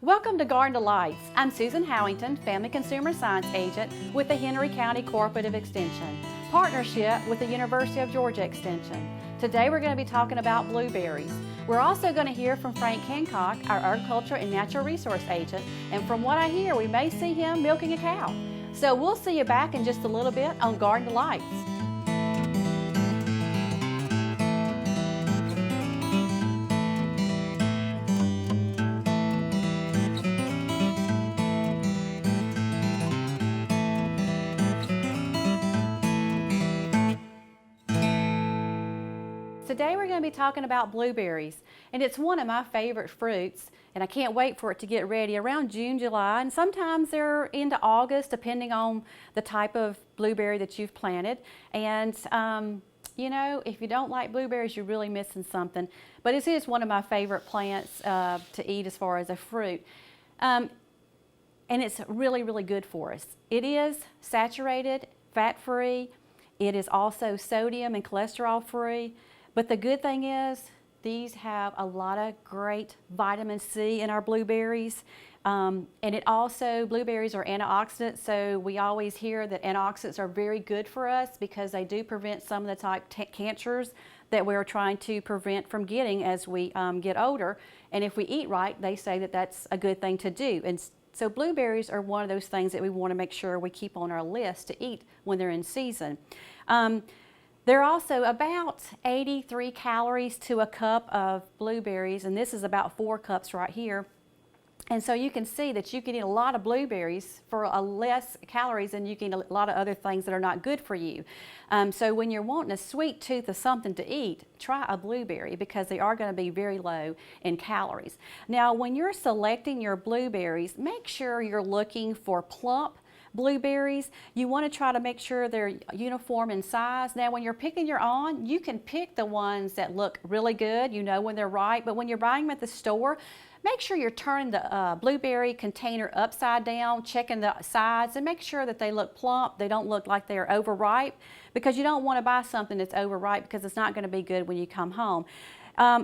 Welcome to Garden Delights. I'm Susan Howington, Family Consumer Science Agent with the Henry County Cooperative Extension, partnership with the University of Georgia Extension. Today we're going to be talking about blueberries. We're also going to hear from Frank Hancock, our Agriculture and Natural Resource Agent, and from what I hear, we may see him milking a cow. So we'll see you back in just a little bit on Garden Delights. Today we're going to be talking about blueberries, and it's one of my favorite fruits, and I can't wait for it to get ready around June, July, and sometimes they're into August depending on the type of blueberry that you've planted. And you know, if you don't like blueberries, you're really missing something. But it is one of my favorite plants to eat as far as a fruit. And it's really, really good for us. It is saturated, fat-free. It is also sodium and cholesterol-free. But the good thing is, these have a lot of great vitamin C in our blueberries. And it also, blueberries are antioxidants, so we always hear that antioxidants are very good for us because they do prevent some of the type cancers that we're trying to prevent from getting as we get older. And if we eat right, they say that that's a good thing to do. And so blueberries are one of those things that we want to make sure we keep on our list to eat when they're in season. They're also about 83 calories to a cup of blueberries, and this is about 4 cups right here. And so you can see that you can eat a lot of blueberries for less calories than you can eat a lot of other things that are not good for you. So when you're wanting a sweet tooth of something to eat, try a blueberry because they are going to be very low in calories. Now when you're selecting your blueberries, make sure you're looking for plump blueberries. You want to try to make sure they're uniform in size. Now when you're picking your own, you can pick the ones that look really good, you know when they're ripe, but when you're buying them at the store, make sure you're turning the blueberry container upside down, checking the sides, and make sure that they look plump, they don't look like they're overripe, because you don't want to buy something that's overripe because it's not going to be good when you come home.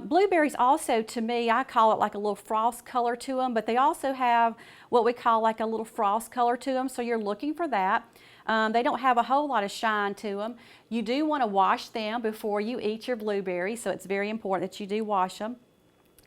Blueberries also, to me, I call it like a little frost color to them, but they also have what we call like a little frost color to them, so you're looking for that. They don't have a whole lot of shine to them. You do want to wash them before you eat your blueberries, so it's very important that you do wash them.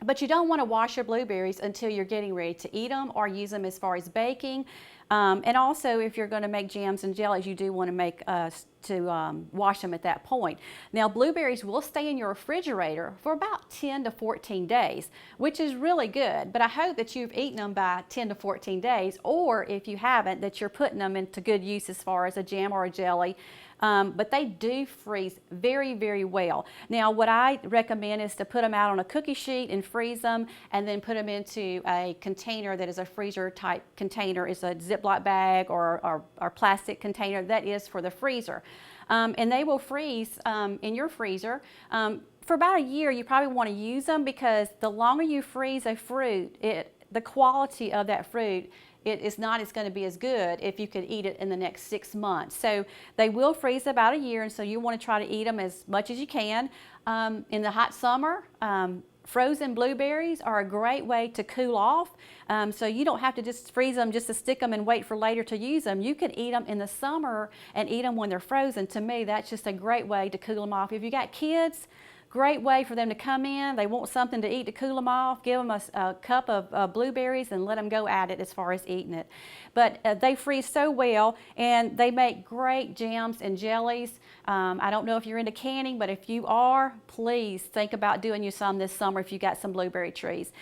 But you don't want to wash your blueberries until you're getting ready to eat them or use them as far as baking. And also, if you're going to make jams and jellies, you do want to wash them at that point. Now, blueberries will stay in your refrigerator for about 10 to 14 days, which is really good. But I hope that you've eaten them by 10 to 14 days, or if you haven't, that you're putting them into good use as far as a jam or a jelly. But they do freeze very, very well. Now, what I recommend is to put them out on a cookie sheet and freeze them, and then put them into a container that is a freezer type container. It's a Ziploc bag or plastic container that is for the freezer. And they will freeze in your freezer. For about a year, you probably want to use them because the longer you freeze a fruit, the quality of that fruit, it is not going to be as good if you could eat it in the next 6 months. So they will freeze about a year, and so you want to try to eat them as much as you can. In the hot summer, frozen blueberries are a great way to cool off. So you don't have to just freeze them just to stick them and wait for later to use them. You can eat them in the summer and eat them when they're frozen. To me, that's just a great way to cool them off. If you got kids, great way for them to come in. They want something to eat to cool them off. Give them a cup of blueberries and let them go at it as far as eating it. But they freeze so well, and they make great jams and jellies. I don't know if you're into canning, but if you are, please think about doing you some this summer if you got some blueberry trees,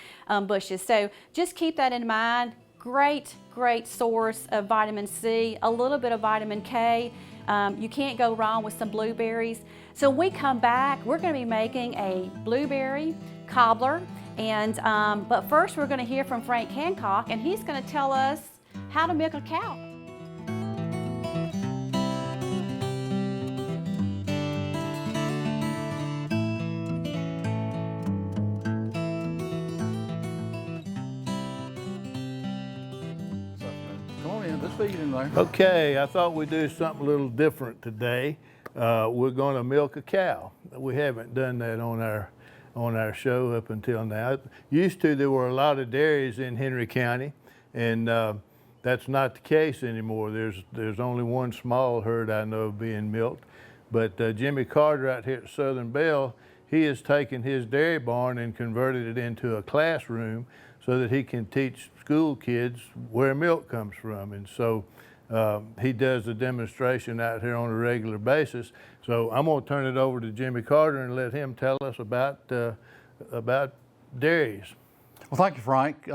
bushes. So just keep that in mind. Great, great source of vitamin C, a little bit of vitamin K. You can't go wrong with some blueberries. So when we come back, we're going to be making a blueberry cobbler. And but first, we're going to hear from Frank Hancock, and he's going to tell us how to milk a cow. Come on in, let's feed in there. Okay, I thought we'd do something a little different today. We're going to milk a cow. We haven't done that on our on our show up until now. Used to, there were a lot of dairies in Henry County, and that's not the case anymore. There's only one small herd I know of being milked. But Jimmy Carter out here at Southern Bell, he has taken his dairy barn and converted it into a classroom so that he can teach school kids where milk comes from. And so he does a demonstration out here on a regular basis. So I'm going to turn it over to Jimmy Carter and let him tell us about dairies. Well, thank you, Frank.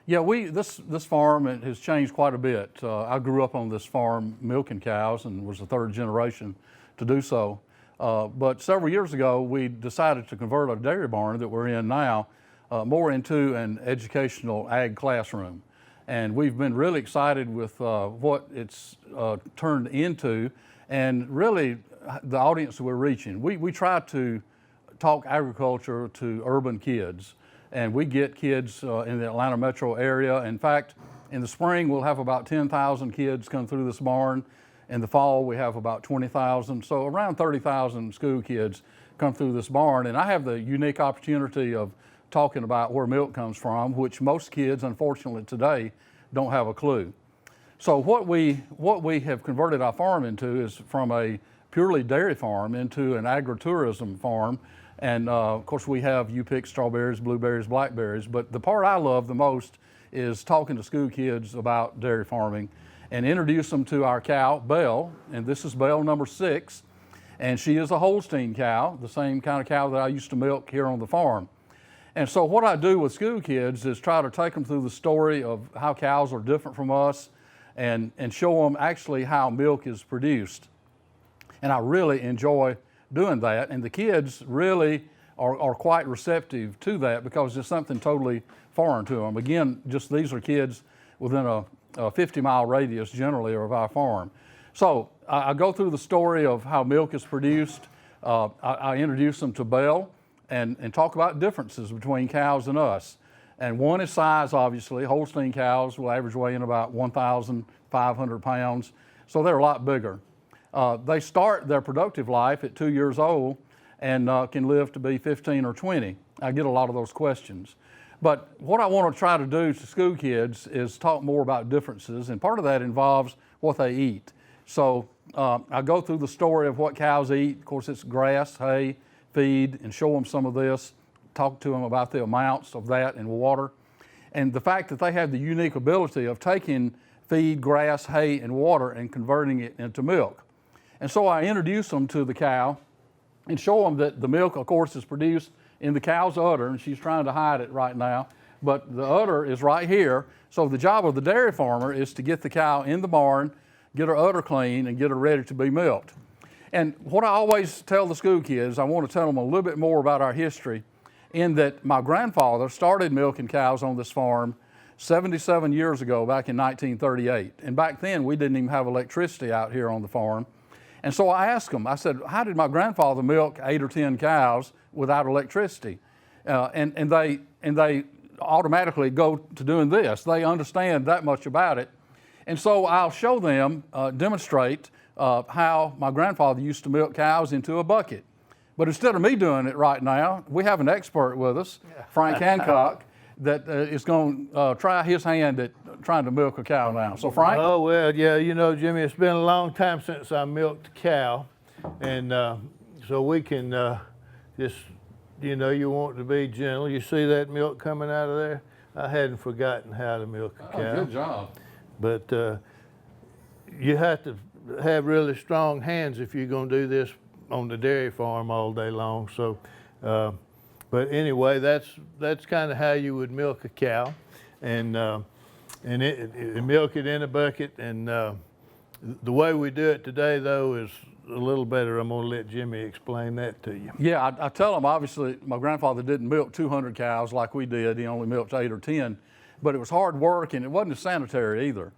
Yeah, this farm has changed quite a bit. I grew up on this farm milking cows and was the third generation to do so. But several years ago, we decided to convert our dairy barn that we're in now more into an educational ag classroom. And we've been really excited with what it's turned into and really the audience that we're reaching. We try to talk agriculture to urban kids, and we get kids in the Atlanta metro area. In fact, in the spring, we'll have about 10,000 kids come through this barn. In the fall, we have about 20,000, so around 30,000 school kids come through this barn. And I have the unique opportunity of talking about where milk comes from, which most kids, unfortunately today, don't have a clue. So what we have converted our farm into is from a purely dairy farm into an agritourism farm. And of course, we have you pick strawberries, blueberries, blackberries. But the part I love the most is talking to school kids about dairy farming and introduce them to our cow, Belle, and this is Belle number 6, and she is a Holstein cow, the same kind of cow that I used to milk here on the farm. And so what I do with school kids is try to take them through the story of how cows are different from us and show them actually how milk is produced. And I really enjoy doing that, and the kids really are quite receptive to that because it's something totally foreign to them. Again, just these are kids within a 50-mile radius generally of our farm. So I go through the story of how milk is produced. I introduce them to Belle and talk about differences between cows and us. And one is size, obviously. Holstein cows will average weigh in about 1,500 pounds, so they're a lot bigger. They start their productive life at 2 years old and can live to be 15 or 20. I get a lot of those questions. But what I want to try to do to school kids is talk more about differences, and part of that involves what they eat. So I go through the story of what cows eat. Of course, it's grass, hay, feed, and show them some of this, talk to them about the amounts of that in water, and the fact that they have the unique ability of taking feed, grass, hay, and water and converting it into milk. And so I introduce them to the cow and show them that the milk, of course, is produced in the cow's udder, and she's trying to hide it right now, but the udder is right here. So the job of the dairy farmer is to get the cow in the barn, get her udder clean, and get her ready to be milked. And what I always tell the school kids, I want to tell them a little bit more about our history, in that my grandfather started milking cows on this farm 77 years ago, back in 1938. And back then, we didn't even have electricity out here on the farm. And so I asked him, I said, how did my grandfather milk 8 or 10 cows without electricity? And they automatically go to doing this. They understand that much about it. And so I'll show them, demonstrate how my grandfather used to milk cows into a bucket. But instead of me doing it right now, we have an expert with us, Frank Hancock, that is going to try his hand at trying to milk a cow now. So Frank? Oh, well, yeah, you know, Jimmy, it's been a long time since I milked a cow. And so we can just, you know, you want to be gentle. You see that milk coming out of there? I hadn't forgotten how to milk a cow. Good job. But you have to have really strong hands if you're going to do this on the dairy farm all day long. So, but anyway, that's kind of how you would milk a cow, and milk it in a bucket. And the way we do it today, though, is a little better. I'm going to let Jimmy explain that to you. Yeah, I tell them, obviously, my grandfather didn't milk 200 cows like we did. He only milked 8 or 10, but it was hard work, and it wasn't sanitary either.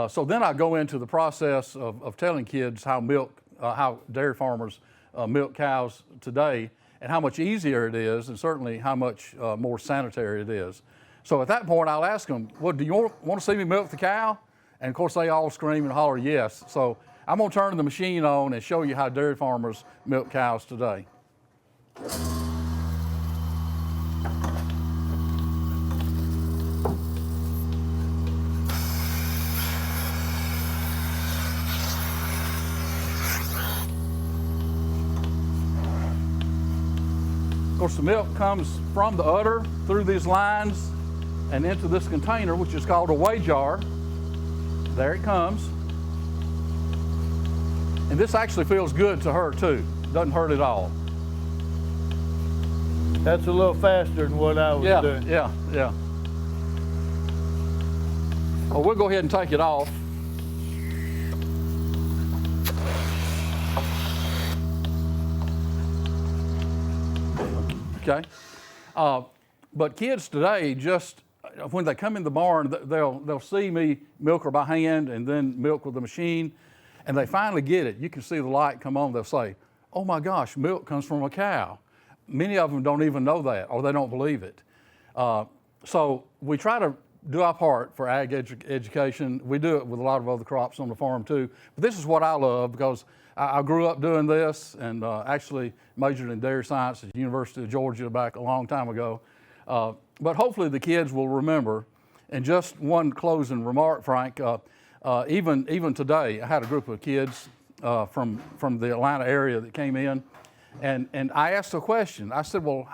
So then I go into the process of telling kids how dairy farmers milk cows today, and how much easier it is, and certainly how much more sanitary it is. So at that point, I'll ask them, well, do you want to see me milk the cow? And of course, they all scream and holler yes. So I'm going to turn the machine on and show you how dairy farmers milk cows today. course, the milk comes from the udder through these lines and into this container, which is called a weigh jar. There it comes. And this actually feels good to her too. Doesn't hurt at all. That's a little faster than what I was doing. Yeah. Well, we'll go ahead and take it off. Okay. But kids today, just when they come in the barn, they'll see me milk her by hand and then milk with the machine, and they finally get it. You can see the light come on. They'll say, "Oh my gosh, milk comes from a cow." Many of them don't even know that, or they don't believe it. So we try to do our part for ag education. We do it with a lot of other crops on the farm too. But this is what I love, because I grew up doing this, and actually majored in dairy science at the University of Georgia back a long time ago. But hopefully the kids will remember. And just one closing remark, Frank, even today, I had a group of kids from the Atlanta area that came in, and I asked a question. I said, well,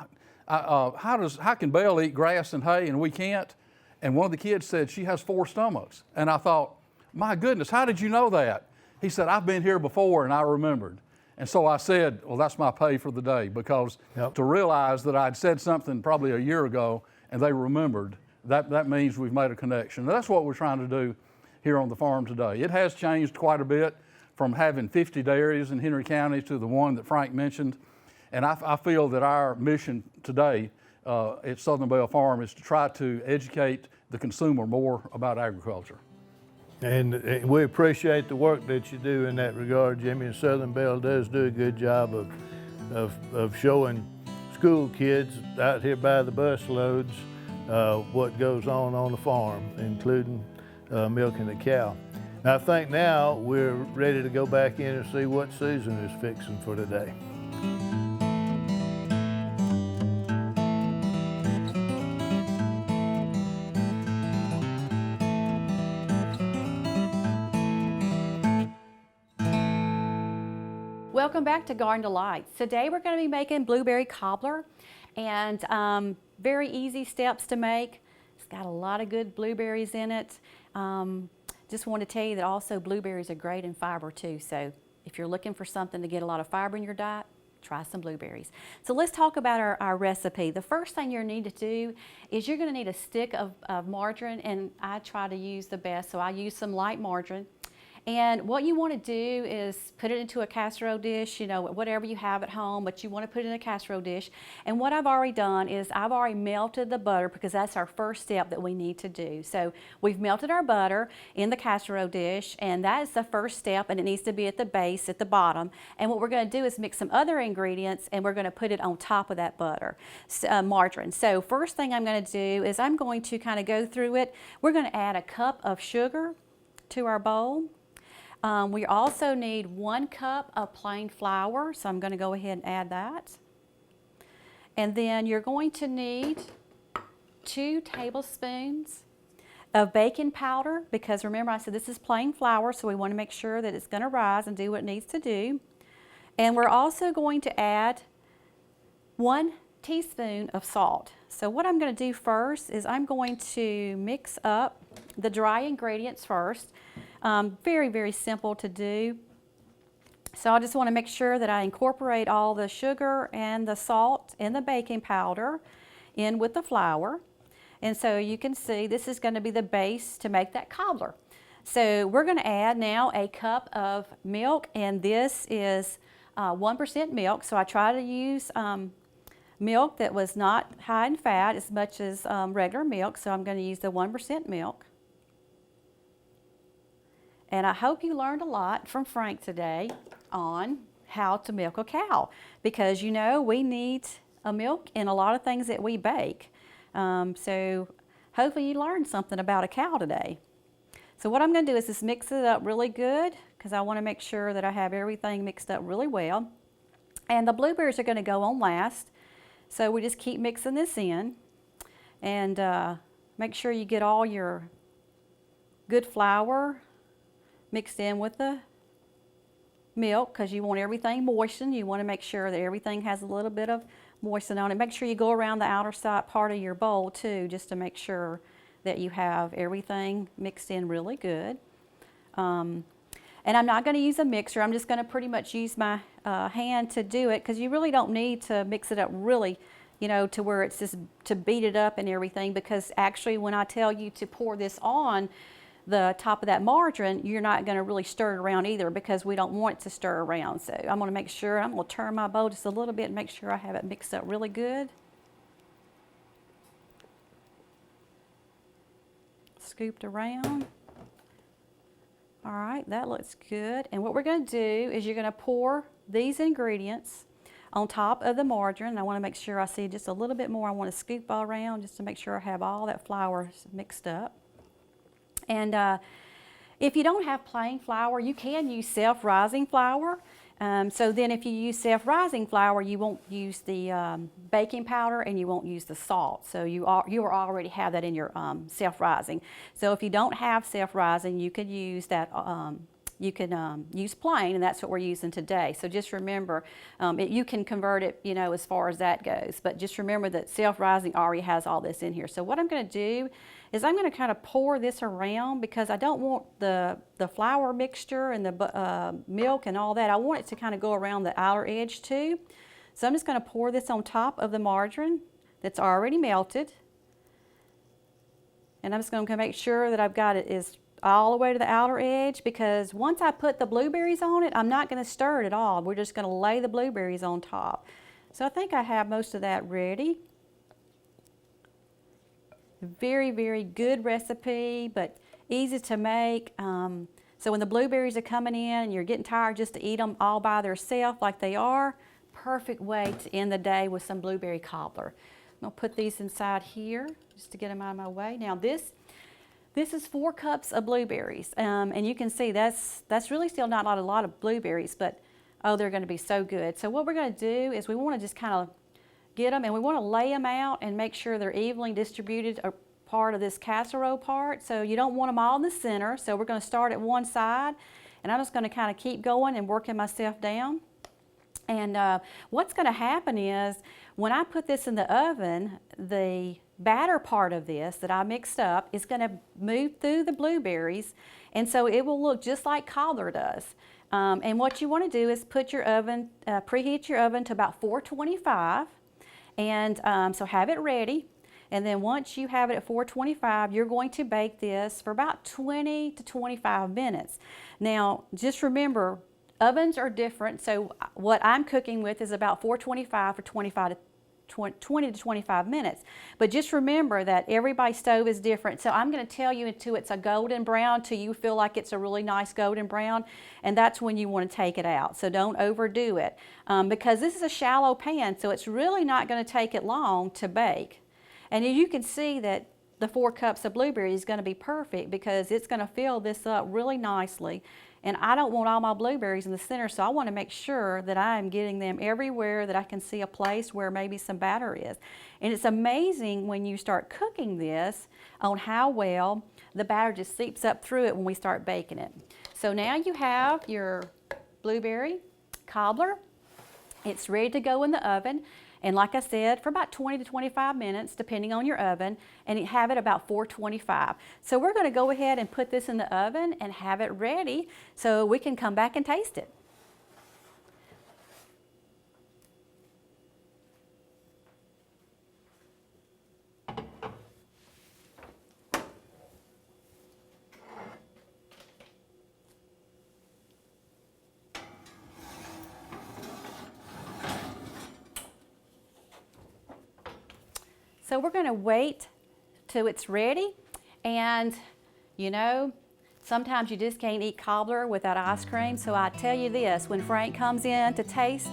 how can Belle eat grass and hay and we can't? And one of the kids said, she has 4 stomachs. And I thought, my goodness, how did you know that? He said, I've been here before and I remembered. And so I said, well, that's my pay for the day, because to realize that I'd said something probably a year ago and they remembered, that means we've made a connection. And that's what we're trying to do here on the farm today. It has changed quite a bit from having 50 dairies in Henry County to the one that Frank mentioned. And I feel that our mission today at Southern Belle Farm is to try to educate the consumer more about agriculture. And we appreciate the work that you do in that regard, Jimmy. And Southern Belle does do a good job of showing school kids out here by the bus loads what goes on the farm, including milking the cow. And I think now we're ready to go back in and see what Susan is fixing for today. Welcome back to Garden Delights. Today we're going to be making blueberry cobbler, and very easy steps to make. It's got a lot of good blueberries in it. Just want to tell you that also blueberries are great in fiber too, so if you're looking for something to get a lot of fiber in your diet, try some blueberries. So let's talk about our recipe. The first thing you're going to need to do is you're going to need a stick of margarine, and I try to use the best, so I use some light margarine. And what you want to do is put it into a casserole dish, you know, whatever you have at home, but you want to put it in a casserole dish. And what I've already done is I've already melted the butter, because that's our first step that we need to do. So we've melted our butter in the casserole dish, and that is the first step, and it needs to be at the base, at the bottom. And what we're going to do is mix some other ingredients, and we're going to put it on top of that butter, margarine. So first thing I'm going to do is I'm going to kind of go through it. We're going to add a cup of sugar to our bowl. We also need 1 cup of plain flour, so I'm going to go ahead and add that. And then you're going to need 2 tablespoons of baking powder, because remember I said this is plain flour, so we want to make sure that it's going to rise and do what it needs to do. And we're also going to add 1 teaspoon of salt. So what I'm going to do first is I'm going to mix up the dry ingredients first. Very, very simple to do. So I just want to make sure that I incorporate all the sugar and the salt and the baking powder in with the flour. And so you can see this is going to be the base to make that cobbler. So we're going to add now a cup of milk, and this is 1% milk. So I try to use milk that was not high in fat as much as regular milk. So I'm going to use the 1% milk. And I hope you learned a lot from Frank today on how to milk a cow, because you know we need a milk in a lot of things that we bake. So hopefully you learned something about a cow today. So what I'm going to do is just mix it up really good, because I want to make sure that I have everything mixed up really well. And the blueberries are going to go on last. So we just keep mixing this in, and make sure you get all your good flour mixed in with the milk, because you want everything moistened. You want to make sure that everything has a little bit of moisten on it. Make sure you go around the outer side part of your bowl too, just to make sure that you have everything mixed in really good. And I'm not going to use a mixer. I'm just going to pretty much use my hand to do it, because you really don't need to mix it up really, you know, to where it's just to beat it up and everything, because actually when I tell you to pour this on the top of that margarine, you're not going to really stir it around either, because we don't want it to stir around. So I'm going to make sure, I'm going to turn my bowl just a little bit and make sure I have it mixed up really good. Scooped around. All right, that looks good. And what we're going to do is you're going to pour these ingredients on top of the margarine. I want to make sure I see just a little bit more. I want to scoop all around just to make sure I have all that flour mixed up. And if you don't have plain flour, you can use self-rising flour. So then if you use self-rising flour, you won't use the baking powder and you won't use the salt. So you already have that in your self-rising. So if you don't have self-rising, you could use that. You can use plain, and that's what we're using today. So just remember, you can convert it, you know, as far as that goes. But just remember that self-rising already has all this in here. So what I'm going to do is I'm going to kind of pour this around, because I don't want the flour mixture and the milk and all that. I want it to kind of go around the outer edge too. So I'm just going to pour this on top of the margarine that's already melted. And I'm just going to make sure that I've got it is all the way to the outer edge, because once I put the blueberries on it, I'm not going to stir it at all. We're just going to lay the blueberries on top. So I think I have most of that ready. Very, very good recipe, but easy to make. So when the blueberries are coming in and you're getting tired just to eat them all by themselves like they are, perfect way to end the day with some blueberry cobbler. I'm going to put these inside here just to get them out of my way. Now this is 4 cups of blueberries, and you can see that's really still not a lot of blueberries, but oh, they're going to be so good. So what we're going to do is we want to just kind of get them, and we want to lay them out and make sure they're evenly distributed a part of this casserole part. So you don't want them all in the center. So we're going to start at one side, and I'm just going to kind of keep going and working myself down. And what's going to happen is when I put this in the oven, the batter part of this that I mixed up is going to move through the blueberries, and so it will look just like cobbler does. And what you want to do is put your oven, preheat your oven to about 425, and so have it ready. And then once you have it at 425, you're going to bake this for about 20 to 25 minutes. Now, just remember, ovens are different, so what I'm cooking with is about 425 for 20 to 25 minutes. But just remember that everybody's stove is different. So I'm going to tell you until it's a golden brown, till you feel like it's a really nice golden brown, and that's when you want to take it out. So don't overdo it, because this is a shallow pan, so it's really not going to take it long to bake. And you can see that the 4 cups of blueberries is going to be perfect, because it's going to fill this up really nicely. And I don't want all my blueberries in the center, so I want to make sure that I am getting them everywhere that I can see a place where maybe some batter is. And it's amazing when you start cooking this on how well the batter just seeps up through it when we start baking it. So now you have your blueberry cobbler. It's ready to go in the oven. And like I said, for about 20 to 25 minutes, depending on your oven, and have it about 425. So we're going to go ahead and put this in the oven and have it ready so we can come back and taste it. So we're going to wait till it's ready, and you know, sometimes you just can't eat cobbler without ice cream. So I tell you this, when Frank comes in to taste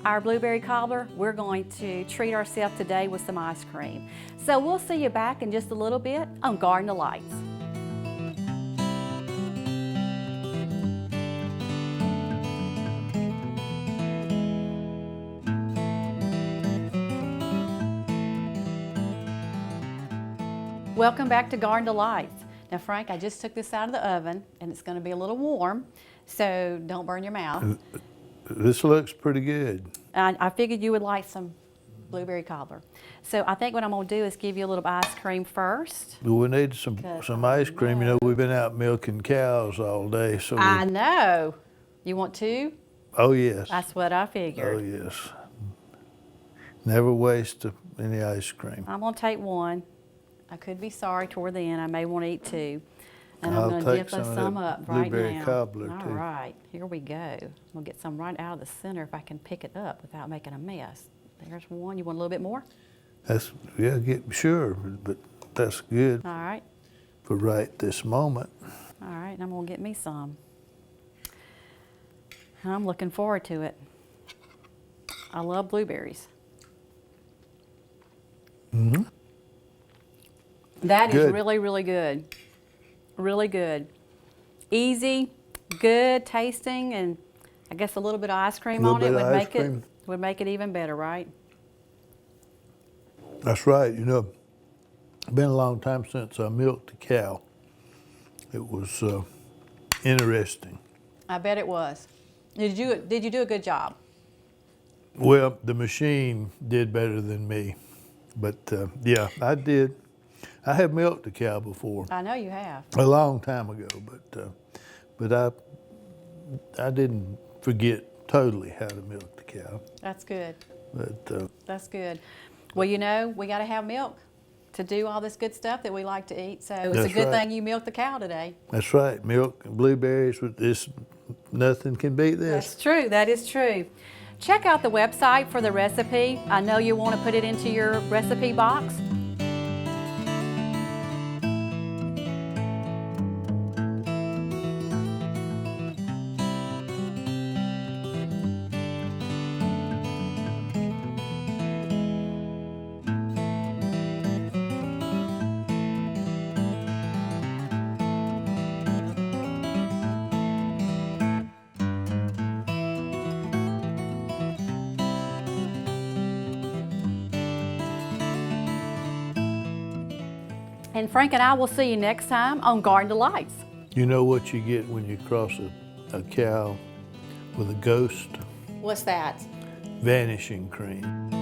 our blueberry cobbler, we're going to treat ourselves today with some ice cream. So we'll see you back in just a little bit on Garden of Lights. Welcome back to Garden of Lights. Now Frank, I just took this out of the oven, and it's going to be a little warm, so don't burn your mouth. This looks pretty good. I figured you would like some Blueberry cobbler. So I think what I'm gonna do is give you a little ice cream first. We need some Good. ice cream. You know, we've been out milking cows all day, so I know. You want two? oh yes, That's what I oh figured. yes. Never waste any ice cream. I'm gonna take one. I could be sorry toward the end. I may want to eat two. And I'll I'm gonna take dip some us of some that up right blueberry now. cobbler, All too. right, here we go. We'll get some right out of the center if I can pick it up without making a mess. There's one. You want a little bit more? That's sure, but that's good All right. for right this moment. All right, and I'm gonna get me some. I'm looking forward to it. I love blueberries. Mm-hmm. That is Good. really, really good. Really good. Easy, good tasting, and I guess a little bit of ice cream Little on it bit of would ice make cream. it even better, right? That's right. You know, it's been a long time since I milked a cow. It was interesting. I bet it was. Did you do a good job? Well, the machine did better than me, but yeah, I did. I have milked a cow before, I know you have. a long time ago, but I didn't forget totally how to milk the cow. That's good. But That's good. Well, you know, we got to have milk to do all this good stuff that we like to eat. So it's a That's good right. thing you milked the cow today. that's right, milk and blueberries with this. Nothing can beat this. That's true. That is true. Check out the website for the recipe. I know you want to put it into your recipe box. And Frank and I will see you next time on Garden Delights. You know what you get when you cross a cow with a ghost? What's that? Vanishing cream.